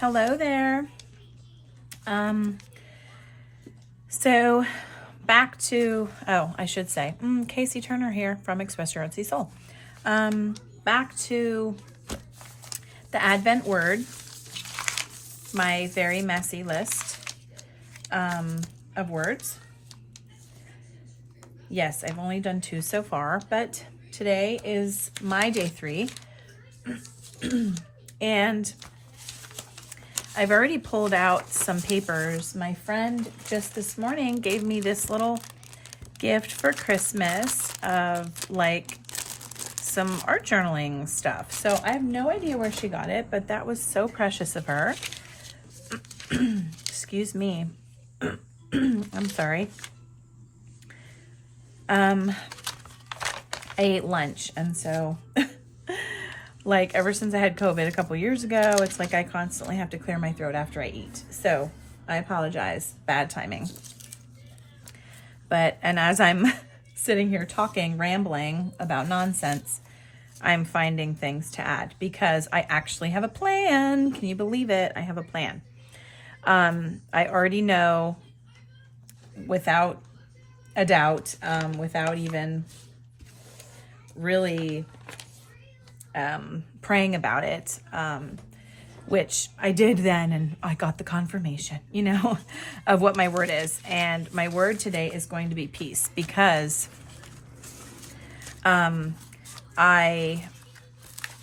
Hello there. So back to, I should say, Casey Turner here from Express Your Artsy Soul. Back to the Advent word, my very messy list of words. Yes, I've only done 2 so far, but today is my day 3. And I've already pulled out some papers. My friend just this morning gave me this little gift for Christmas of like some art journaling stuff. So I have no idea where she got it, but that was so precious of her. Excuse me. I'm sorry. I ate lunch, and so like ever since I had COVID a couple years ago, it's like I constantly have to clear my throat after I eat. So I apologize. Bad timing. And as I'm sitting here talking, rambling about nonsense, I'm finding things to add because I actually have a plan. Can you believe it? I have a plan. I already know without a doubt, without even really praying about it, which I did then, and I got the confirmation, of what my word is. And my word today is going to be peace, because I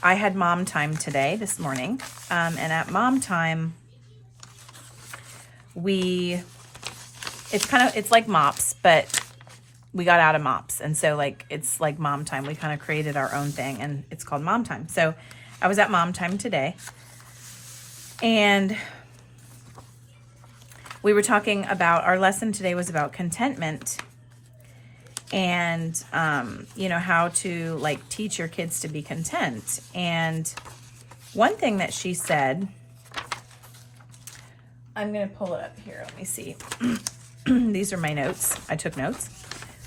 had mom time today, this morning, and at mom time, it's like MOPS, but we got out of MOPS. And so it's like mom time. We kind of created our own thing, and it's called mom time. So I was at mom time today, and we were talking about, our lesson today was about contentment and, how to teach your kids to be content. And one thing that she said, I'm going to pull it up here. Let me see. These are my notes. I took notes.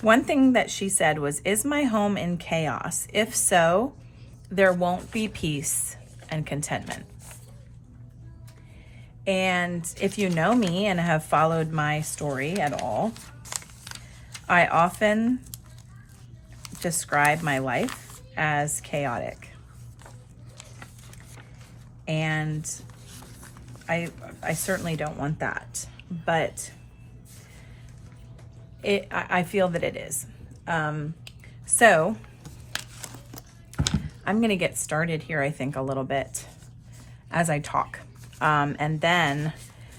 One thing that she said was, is my home in chaos? If so, there won't be peace and contentment. And if you know me and have followed my story at all, I often describe my life as chaotic. And I certainly don't want that, but I feel that it is. So I'm going to get started here, I think, a little bit as I talk. And then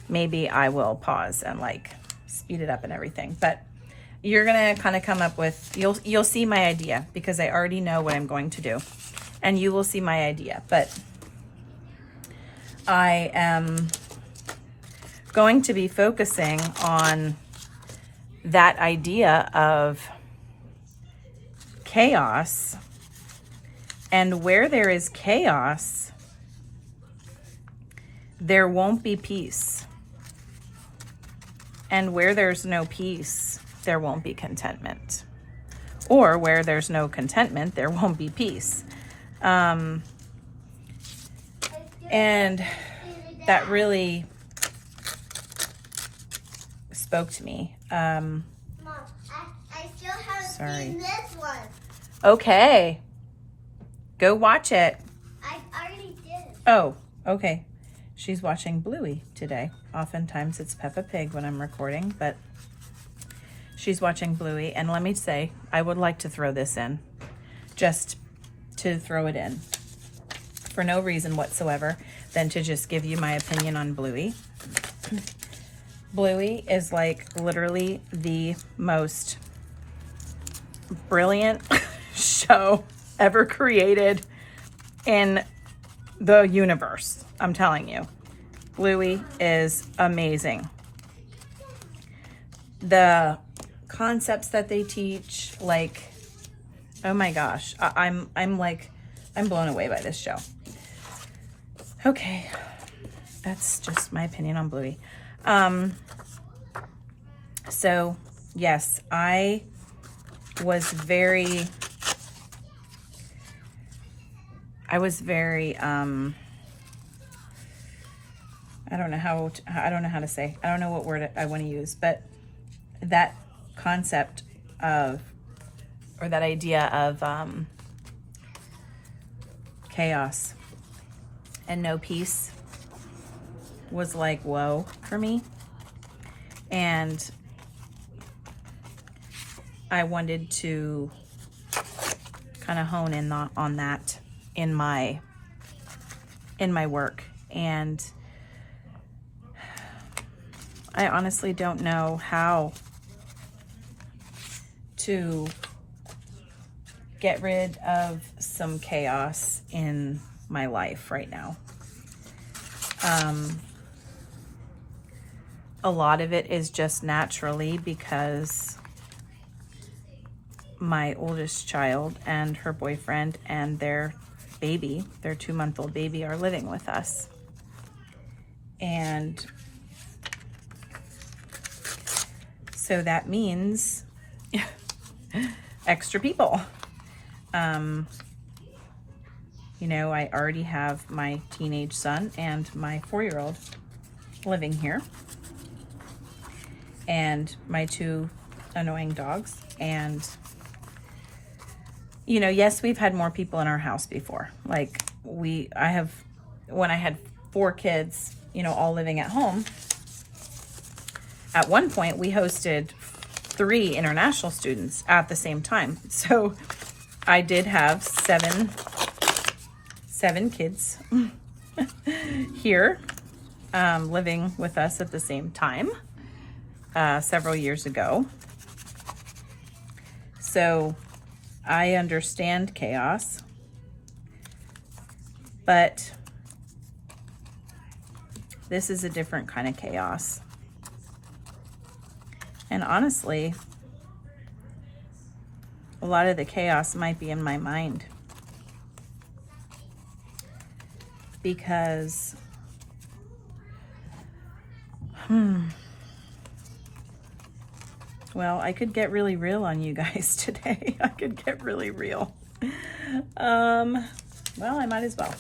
maybe I will pause and speed it up and everything. But you're going to kind of come up with, you'll see my idea, because I already know what I'm going to do. And you will see my idea. But I am going to be focusing on that idea of chaos, and where there is chaos, there won't be peace. And where there's no peace, there won't be contentment. Or where there's no contentment, there won't be peace. And that really spoke to me. Mom, I still haven't seen this one. Okay. Go watch it. I already did. Oh, okay. She's watching Bluey today. Oftentimes it's Peppa Pig when I'm recording, but she's watching Bluey. And let me say, I would like to throw this in. Just to throw it in. For no reason whatsoever than to just give you my opinion on Bluey. Bluey is literally the most brilliant show ever created in the universe. I'm telling you. Bluey is amazing. The concepts that they teach, oh my gosh. I'm blown away by this show. Okay. That's just my opinion on Bluey. So yes, I was very I don't know how to say. I don't know what word I want to use, but that concept of, or that idea of chaos and no peace was like, whoa, for me. And I wanted to kind of hone in on that in my work. And I honestly don't know how to get rid of some chaos in my life right now. A lot of it is just naturally because my oldest child and her boyfriend and their baby, their 2-month-old baby, are living with us. And so that means extra people. You know, I already have my teenage son and my 4-year-old living here, and my 2 annoying dogs. And, you know, yes, we've had more people in our house before. Like when I had 4 kids, you know, all living at home, at one point we hosted 3 international students at the same time. So I did have 7 kids here living with us at the same time several years ago. So I understand chaos, but this is a different kind of chaos. And honestly, a lot of the chaos might be in my mind, because well, I could get really real on you guys today. I could get really real. Well, I might as well.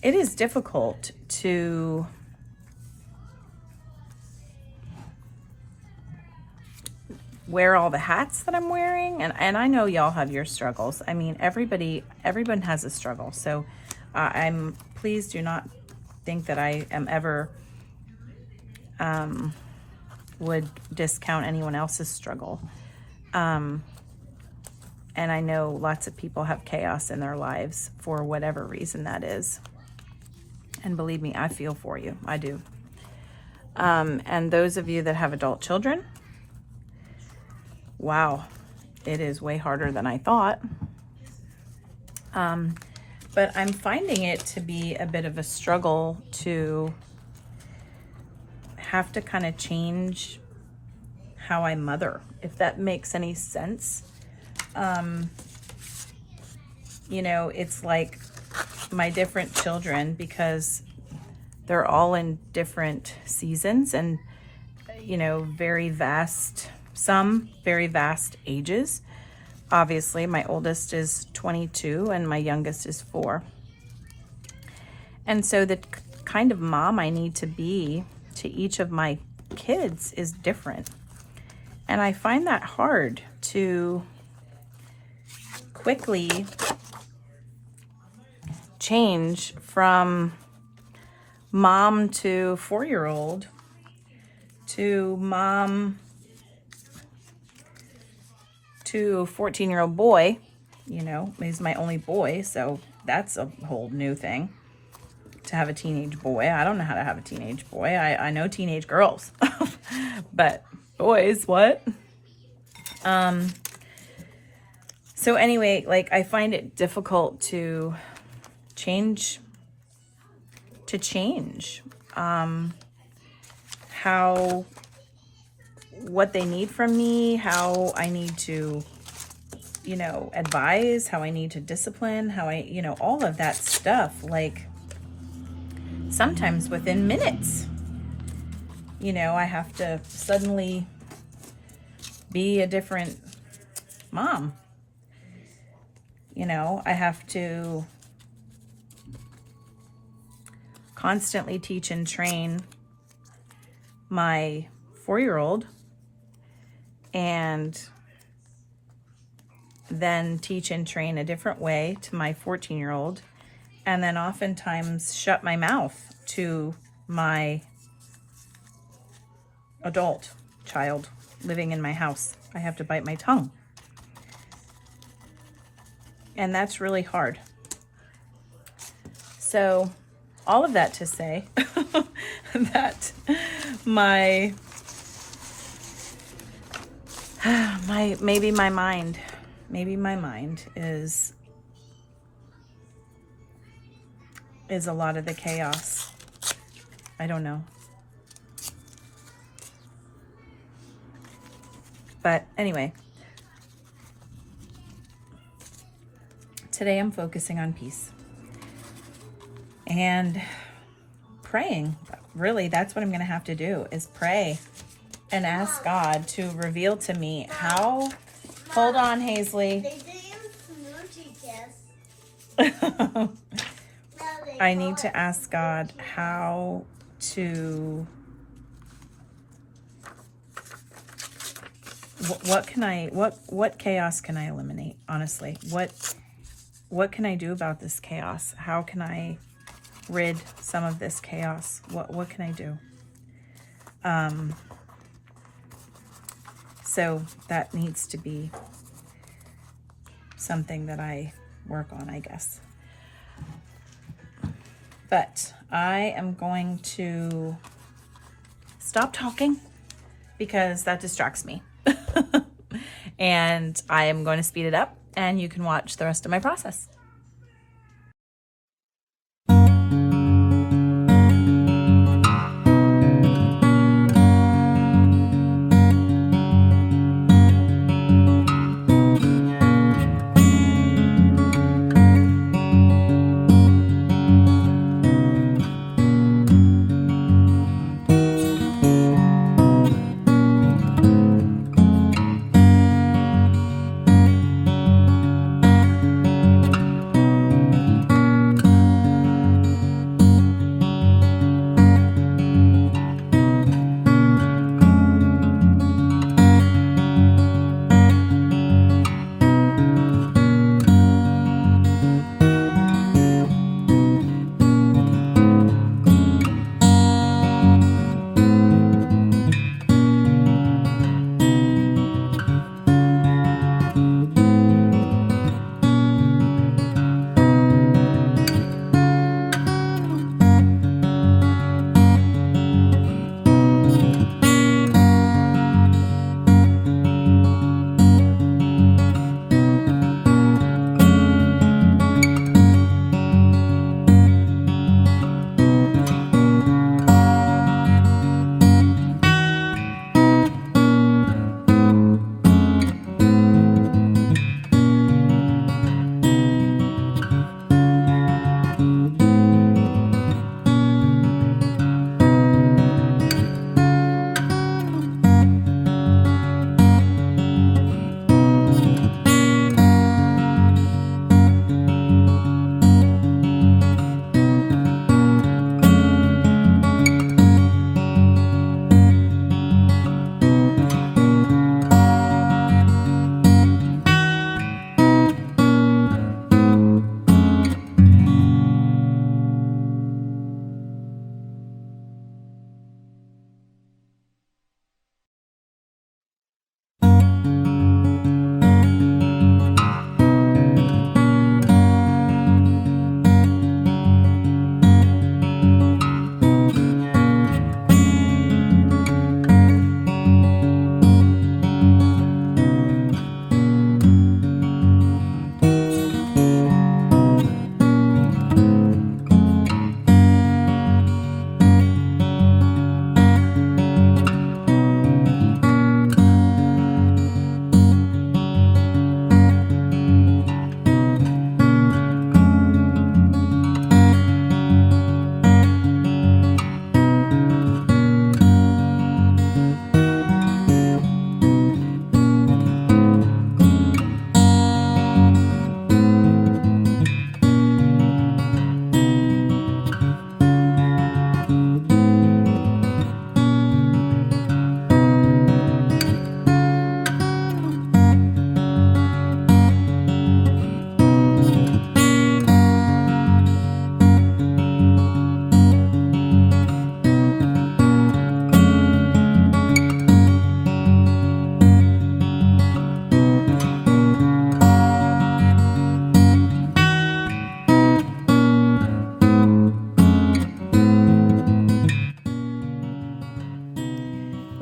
It is difficult to wear all the hats that I'm wearing, and I know y'all have your struggles. I mean, everyone has a struggle. So please do not think that I am ever would discount anyone else's struggle. And I know lots of people have chaos in their lives for whatever reason that is. And believe me, I feel for you. I do. And those of you that have adult children, wow, it is way harder than I thought. But I'm finding it to be a bit of a struggle to have to kind of change how I mother, if that makes any sense. You know, it's like my different children, because they're all in different seasons and, you know, some very vast ages. Obviously, my oldest is 22 and my youngest is 4. And so the kind of mom I need to be to each of my kids is different. And I find that hard to quickly change from mom to 4-year-old to mom to 14-year-old boy. You know, he's my only boy, so that's a whole new thing to have a teenage boy. I don't know how to have a teenage boy. I know teenage girls, but boys, what? So anyway, like, I find it difficult to change what they need from me, how I need to, you know, advise, how I need to discipline, how I, you know, all of that stuff, like, sometimes within minutes, you know, I have to suddenly be a different mom. You know, I have to constantly teach and train my 4-year-old and then teach and train a different way to my 14-year-old, and then oftentimes shut my mouth to my adult child living in my house. I have to bite my tongue. And that's really hard. So all of that to say that maybe my mind is a lot of the chaos. I don't know. But anyway, today I'm focusing on peace and praying. Really, that's what I'm going to have to do, is pray and ask God to reveal to me how. Hold on, Hazley. They do smoochie kiss. I need to ask God how to. What chaos can I eliminate? Honestly, what can I do about this chaos? How can I rid some of this chaos? What can I do? So that needs to be something that I work on, I guess. But I am going to stop talking because that distracts me. And I am going to speed it up, and you can watch the rest of my process.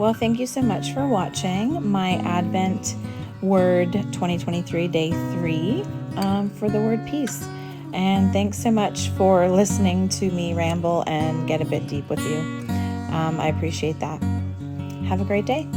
Well, thank you so much for watching my Advent Word 2023 Day 3 for the word peace. And thanks so much for listening to me ramble and get a bit deep with you. I appreciate that. Have a great day.